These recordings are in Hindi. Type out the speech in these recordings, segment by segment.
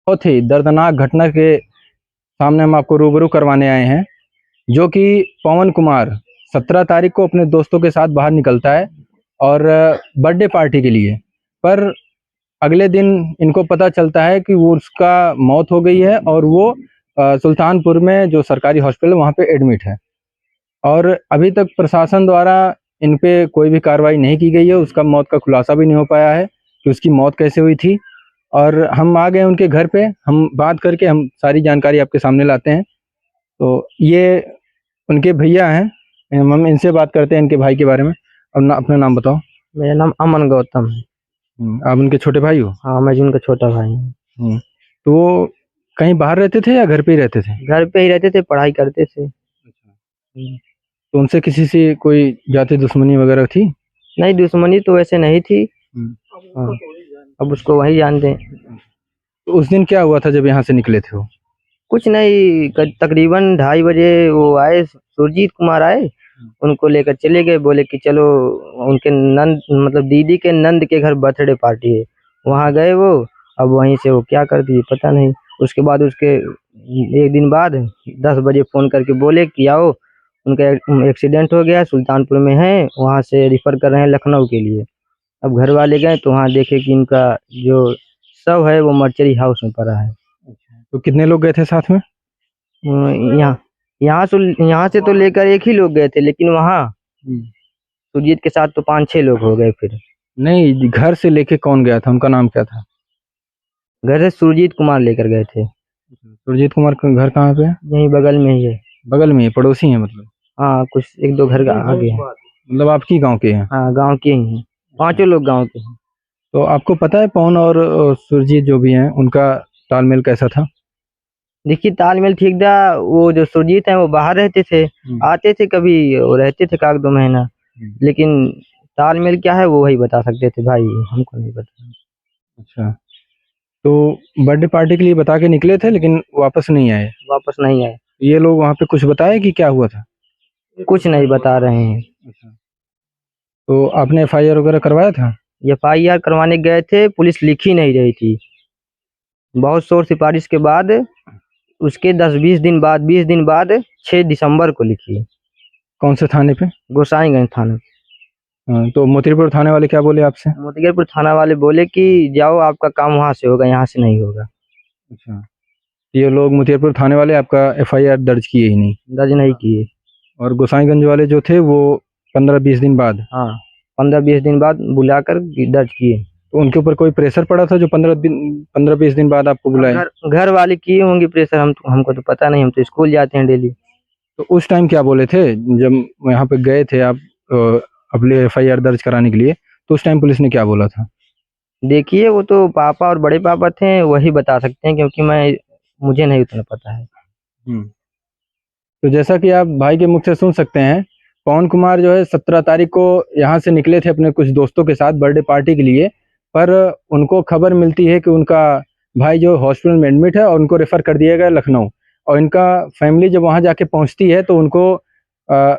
बहुत ही दर्दनाक घटना के सामने हम आपको रूबरू करवाने आए हैं, जो कि पवन कुमार 17 तारीख को अपने दोस्तों के साथ बाहर निकलता है और बर्थडे पार्टी के लिए। पर अगले दिन इनको पता चलता है कि वो उसका मौत हो गई है और वो सुल्तानपुर में जो सरकारी हॉस्पिटल है वहाँ पे एडमिट है। और अभी तक प्रशासन द्वारा इन पे कोई भी कार्रवाई नहीं की गई है। उसका मौत का खुलासा भी नहीं हो पाया है कि उसकी मौत कैसे हुई थी। और हम आ गए उनके घर पे, हम बात करके हम सारी जानकारी आपके सामने लाते हैं। तो ये उनके भैया हैं, हम इनसे बात करते हैं इनके भाई के बारे में। अब अपना नाम बताओ। मेरा नाम अमन गौतम है। आप उनके छोटे भाई हो? हाँ, मैं उनका छोटा भाई हूँ। तो वो कहीं बाहर रहते थे या घर पे ही रहते थे? घर पे ही रहते थे, पढ़ाई करते थे। तो उनसे किसी से कोई जाति दुश्मनी वगैरह थी? नहीं, दुश्मनी तो वैसे नहीं थी। हाँ, अब उसको वही जानते हैं। तो उस दिन क्या हुआ था जब यहाँ से निकले थे वो? कुछ नहीं, तकरीबन 2:30 बजे वो आए, सुरजीत कुमार आए, उनको लेकर चले गए। बोले कि चलो, उनके नंद मतलब दीदी के नंद के घर बर्थडे पार्टी है, वहाँ गए वो। अब वहीं से वो क्या कर दिए पता नहीं। उसके बाद उसके एक दिन बाद 10 बजे फ़ोन करके बोले कि आओ, उनका एक्सीडेंट हो गया, सुल्तानपुर में है, वहाँ से रिफ़र कर रहे हैं लखनऊ के लिए। अब घर वाले गए तो वहाँ देखे कि इनका जो शव है वो मर्चरी हाउस में पड़ा है। तो कितने लोग गए थे साथ में? यहाँ यहाँ से तो लेकर एक ही लोग गए थे, लेकिन वहाँ सुरजीत के साथ तो 5-6 लोग हो गए फिर। नहीं, घर से लेके कौन गया था, उनका नाम क्या था? घर से सुरजीत कुमार लेकर गए थे। सुरजीत कुमार का घर कहाँ पे है? यहीं बगल में ही है। बगल में ही, पड़ोसी हैं मतलब? हाँ, कुछ 1-2 घर आगे है। मतलब आपकी गांव के हैं? हाँ, गांव के ही हैं, 5 लोग गांव के हैं। तो आपको पता है पवन और सुरजीत जो भी हैं उनका तालमेल कैसा था? देखिए, तालमेल ठीक था। वो जो सुरजीत है वो बाहर रहते थे, आते थे कभी, वो रहते थे 1-2 महीना, लेकिन तालमेल क्या है वो वही बता सकते थे भाई, हमको नहीं पता। अच्छा, तो बर्थडे पार्टी के लिए बता के निकले थे लेकिन वापस नहीं आए? वापस नहीं आए। ये लोग वहाँ पे कुछ बताए कि क्या हुआ था? कुछ नहीं बता रहे हैं। अच्छा, तो आपने एफआईआर वगैरह करवाया था? एफआईआर करवाने गए थे, पुलिस लिख ही नहीं रही थी। बहुत शोर सिफारिश के बाद उसके 10-20 दिन बाद 20 दिन बाद 6 दिसंबर को लिखी। कौन से थाने पे? गोसाईगंज थाना। तो मोतीपुर थाने वाले क्या बोले आपसे? मोतीपुर थाना वाले बोले कि जाओ, आपका काम वहाँ से होगा, यहाँ से नहीं होगा। अच्छा, ये लोग मोतीपुर थाने वाले आपका एफआईआर दर्ज किए ही नहीं? दर्ज नहीं किए। और गोसाईगंज वाले जो थे वो 15-20 दिन बाद? हाँ, 15-20 दिन बाद बुलाकर दर्ज किए। तो उनके ऊपर कोई प्रेशर पड़ा था जो 15-20 दिन बाद आपको बुलाए? घर वाले किए होंगे प्रेशर, हमको तो पता नहीं, हम तो स्कूल जाते हैं डेली। तो उस टाइम क्या बोले थे जब यहाँ पे गए थे आप अपने एफआईआर दर्ज कराने के लिए? तो उस टाइम पुलिस ने क्या बोला था? देखिए, वो तो पापा और बड़े पापा थे, वही बता सकते हैं, क्योंकि मुझे नहीं उतना पता है। तो जैसा कि आप भाई के मुख से सुन सकते हैं, पवन कुमार जो है 17 तारीख को यहाँ से निकले थे अपने कुछ दोस्तों के साथ बर्थडे पार्टी के लिए। पर उनको खबर मिलती है कि उनका भाई जो हॉस्पिटल में एडमिट है और उनको रेफर कर दिया गया लखनऊ। और इनका फैमिली जब वहाँ जाके पहुँचती है तो उनको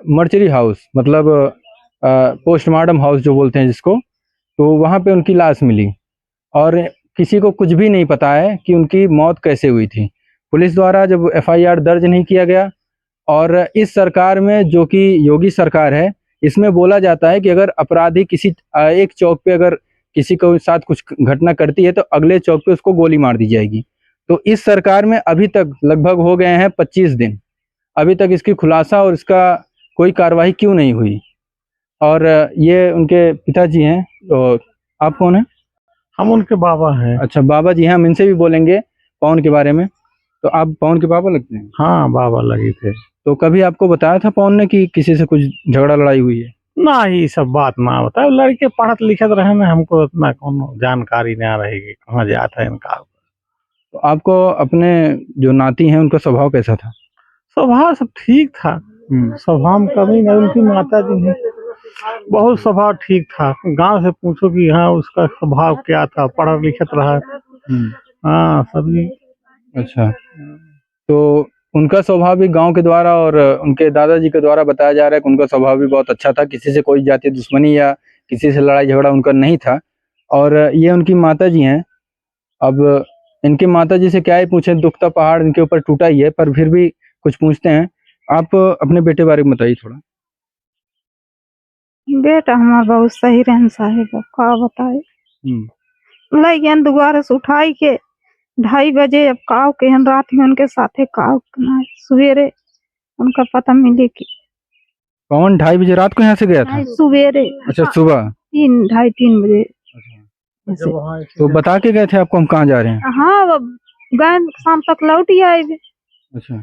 मर्चरी हाउस मतलब पोस्टमार्टम हाउस जो बोलते हैं जिसको, तो वहाँ पे उनकी लाश मिली। और किसी को कुछ भी नहीं पता है कि उनकी मौत कैसे हुई थी। पुलिस द्वारा जब एफआईआर दर्ज नहीं किया गया, और इस सरकार में जो कि योगी सरकार है, इसमें बोला जाता है कि अगर अपराधी किसी एक चौक पे अगर किसी के साथ कुछ घटना करती है तो अगले चौक पे उसको गोली मार दी जाएगी। तो इस सरकार में अभी तक लगभग हो गए हैं 25 दिन, अभी तक इसकी खुलासा और इसका कोई कार्रवाई क्यों नहीं हुई? और ये उनके पिताजी हैं। तो आप कौन है? हम उनके बाबा हैं। अच्छा, बाबा जी हैं, हम इनसे भी बोलेंगे पवन के बारे में। तो आप पवन के बाबा लगते हैं? हाँ, बाबा लगे थे। तो कभी आपको बताया था पवन ने कि किसी से कुछ झगड़ा लड़ाई हुई है? ना, ये सब बात ना बता, लड़के पढ़त लिखत रहे ना, हमको उतना कोनो जानकारी ना रहेगी कहाँ जाता है इनका। तो आपको अपने जो नाती हैं उनका स्वभाव कैसा था? स्वभाव सब ठीक था, स्वभाव में कमी नहीं। उनकी माता जी ने बहुत स्वभाव ठीक था। गांव से पूछो कि हाँ उसका स्वभाव क्या था, पढ़ा लिखत रहा। हाँ, सभी। अच्छा, तो उनका स्वभाव भी गांव के द्वारा और उनके दादाजी के द्वारा बताया जा रहा है कि उनका स्वभाव भी बहुत अच्छा था, किसी से कोई जाति दुश्मनी या किसी से लड़ाई झगड़ा उनका नहीं था। और ये उनकी माता जी हैं। अब इनके माता जी से क्या ही पूछे, दुख का पहाड़ इनके ऊपर टूटा ही है, पर फिर भी कुछ पूछते हैं। आप अपने बेटे बारे में बताइए थोड़ा। बेटा हमारा बहुत सही रहन साहेब का बताए लैन दोबारा से उठाई के 2:30 बजे अब काव के हन रात में उनके साथे काव सवेरे उनका पता मिले कि कौन 2:30 बजे रात को यहाँ से गया था? सवेरे अच्छा, सुबह 3 बजे ऐसे। तो बता के गए थे आपको हम कहाँ जा रहे हैं? हाँ गए शाम तक लौट ही आए अच्छा,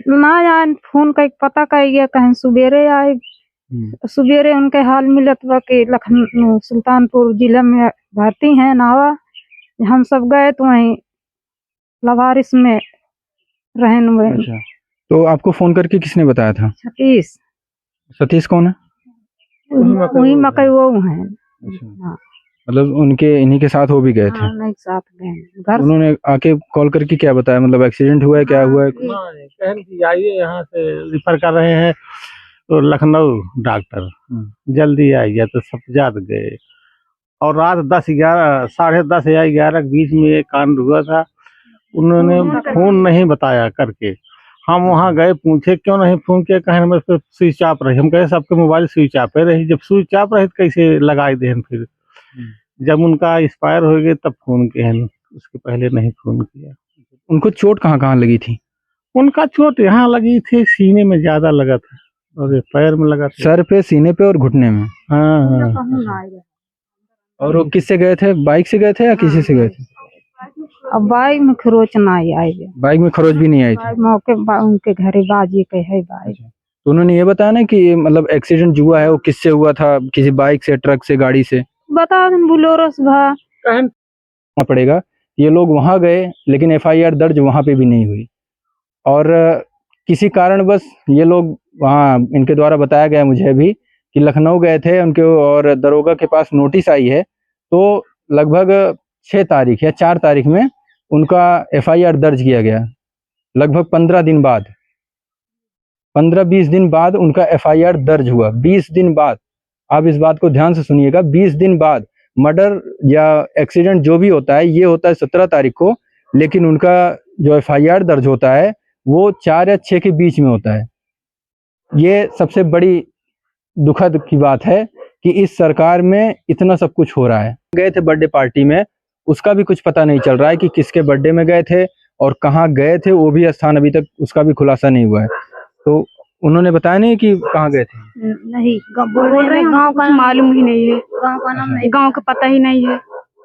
ना आए फोन का पता कर गया कहीं सवेरे आए। सवेरे उनके हाल मिलत बा कि लखनऊ सुल्तानपुर जिला में भर्ती हैं नावा। हम सब गए तो वहीं लवारिस में रहन हुए। अच्छा, तो आपको फोन करके किसने बताया था? सतीश सतीश कौन है? वही मकई वो है। अच्छा, हाँ। मतलब उनके इन्हीं के साथ वो भी गए थे? हाँ, नहीं साथ गए घर। उन्होंने आके कॉल करके क्या बताया, मतलब एक्सीडेंट हुआ है, क्या हुआ है? कहन की आइए यहाँ से रिफर कर रहे हैं तो लखनऊ डॉक्टर जल्दी आइए, तो सब जात गए। और रात 10-11 10:30 या 11 के बीच में एक कांड हुआ था। उन्होंने फोन नहीं बताया करके हम वहाँ गए, पूछे क्यों नहीं फोन किया, कहे हमारे पे स्विच ऑफ रही। हम कहे सबके मोबाइल स्विच ऑफ है रही, जब स्विच ऑफ रही तो कैसे लगाई दे। फिर जब उनका एक्सपायर हो गए तब फोन किए, उसके पहले नहीं फोन किया। उनको चोट कहाँ कहाँ लगी थी? उनका चोट यहाँ लगी थी, सीने में ज्यादा लगा था और पैर में लगा था, सर पे, सीने पे और घुटने में। हाँ। और वो किससे गए थे? बाइक से गए थे या किसी से गए थे? अब बाइक में खरोच ना आए। बाइक में खरोच भी नहीं आई थी? मौके उनके घरे बाजी के है बाइक। तो उन्होंने ये बताया ना कि मतलब एक्सीडेंट जो हुआ है वो किससे हुआ था, किसी बाइक से, ट्रक से, गाड़ी से? बता बोलेरो से भा पड़ेगा। ये लोग वहां गए लेकिन FIR दर्ज वहां पे भी नहीं हुई, और किसी कारणवश ये लोग वहाँ, इनके द्वारा बताया गया मुझे भी कि लखनऊ गए थे उनके, और दरोगा के पास नोटिस आई है। तो लगभग 6 तारीख या 4 तारीख में उनका FIR दर्ज किया गया। लगभग 15 दिन बाद, 15-20 दिन बाद उनका FIR दर्ज हुआ। 20 दिन बाद, आप इस बात को ध्यान से सुनिएगा, 20 दिन बाद मर्डर या एक्सीडेंट जो भी होता है, ये होता है 17 तारीख को, लेकिन उनका जो FIR दर्ज होता है वो 4 या 6 के बीच में होता है। ये सबसे बड़ी दुखद की बात है कि इस सरकार में इतना सब कुछ हो रहा है। गए थे बर्थडे पार्टी में, उसका भी कुछ पता नहीं चल रहा है कि किसके बर्थडे में गए थे और कहाँ गए थे, वो भी स्थान अभी तक उसका भी खुलासा नहीं हुआ है। तो उन्होंने बताया नहीं कि कहाँ गए थे? नहीं बोल रहे हैं गाँव का मालूम ही नहीं है, गाँव का नाम नहीं, गाँव का पता ही नहीं है।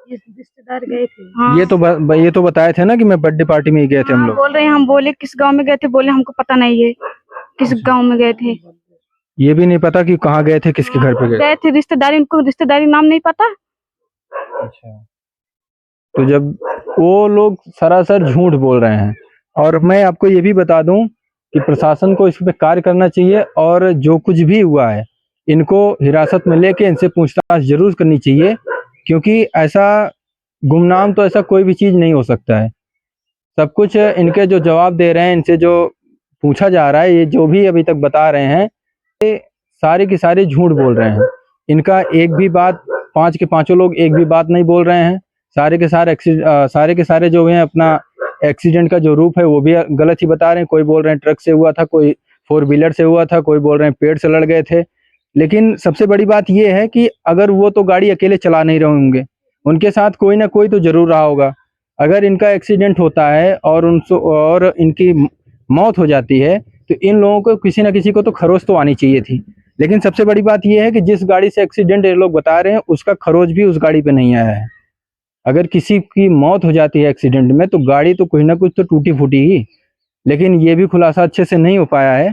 रिश्तेदार गए थे। हाँ। ये तो बताए थे ना कि मैं बर्थडे पार्टी में ही गए थे हम लोग। बोल रहे हैं, हम बोले किस गांव में गए थे, बोले हमको पता नहीं है किस गांव में गए थे। ये भी नहीं पता कि कहाँ गए थे, किसके घर पे गए थे रिश्तेदारी, उनको रिश्तेदारी नाम नहीं पता। अच्छा, तो जब वो लोग सरासर झूठ बोल रहे हैं, और मैं आपको ये भी बता दूं कि प्रशासन को इस पे कार्य करना चाहिए, और जो कुछ भी हुआ है इनको हिरासत में लेके इनसे पूछताछ जरूर करनी चाहिए, क्योंकि ऐसा गुमनाम तो ऐसा कोई भी चीज़ नहीं हो सकता है। सब कुछ इनके जो जवाब दे रहे हैं, इनसे जो पूछा जा रहा है, ये जो भी अभी तक बता रहे हैं, ये सारे के सारे झूठ बोल रहे हैं। इनका एक भी बात, 5 के 5 लोग एक भी बात नहीं बोल रहे हैं। सारे के सारे जो हैं अपना एक्सीडेंट का जो रूप है वो भी गलत ही बता रहे हैं। कोई बोल रहे हैं ट्रक से हुआ था, कोई 4 व्हीलर से हुआ था, कोई बोल रहे हैं पेड़ से लड़ गए थे। लेकिन सबसे बड़ी बात ये है कि अगर वो तो गाड़ी अकेले चला नहीं रहे होंगे, उनके साथ कोई ना कोई तो जरूर रहा होगा। अगर इनका एक्सीडेंट होता है और इनकी मौत हो जाती है, तो इन लोगों को किसी ना किसी को तो खरोच तो आनी चाहिए थी। लेकिन सबसे बड़ी बात यह है कि जिस गाड़ी से एक्सीडेंट ये लोग बता रहे हैं, उसका खरोच भी उस गाड़ी पे नहीं आया है। अगर किसी की मौत हो जाती है एक्सीडेंट में, तो गाड़ी तो कुछ ना कुछ तो टूटी फूटी ही, लेकिन ये भी खुलासा अच्छे से नहीं हो पाया है।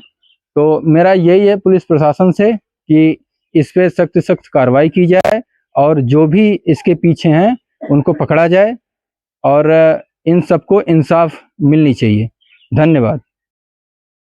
तो मेरा यही है पुलिस प्रशासन से कि इस पे सख्त सख्त कार्रवाई की जाए, और जो भी इसके पीछे हैं उनको पकड़ा जाए, और इन सबको इंसाफ मिलनी चाहिए। धन्यवाद।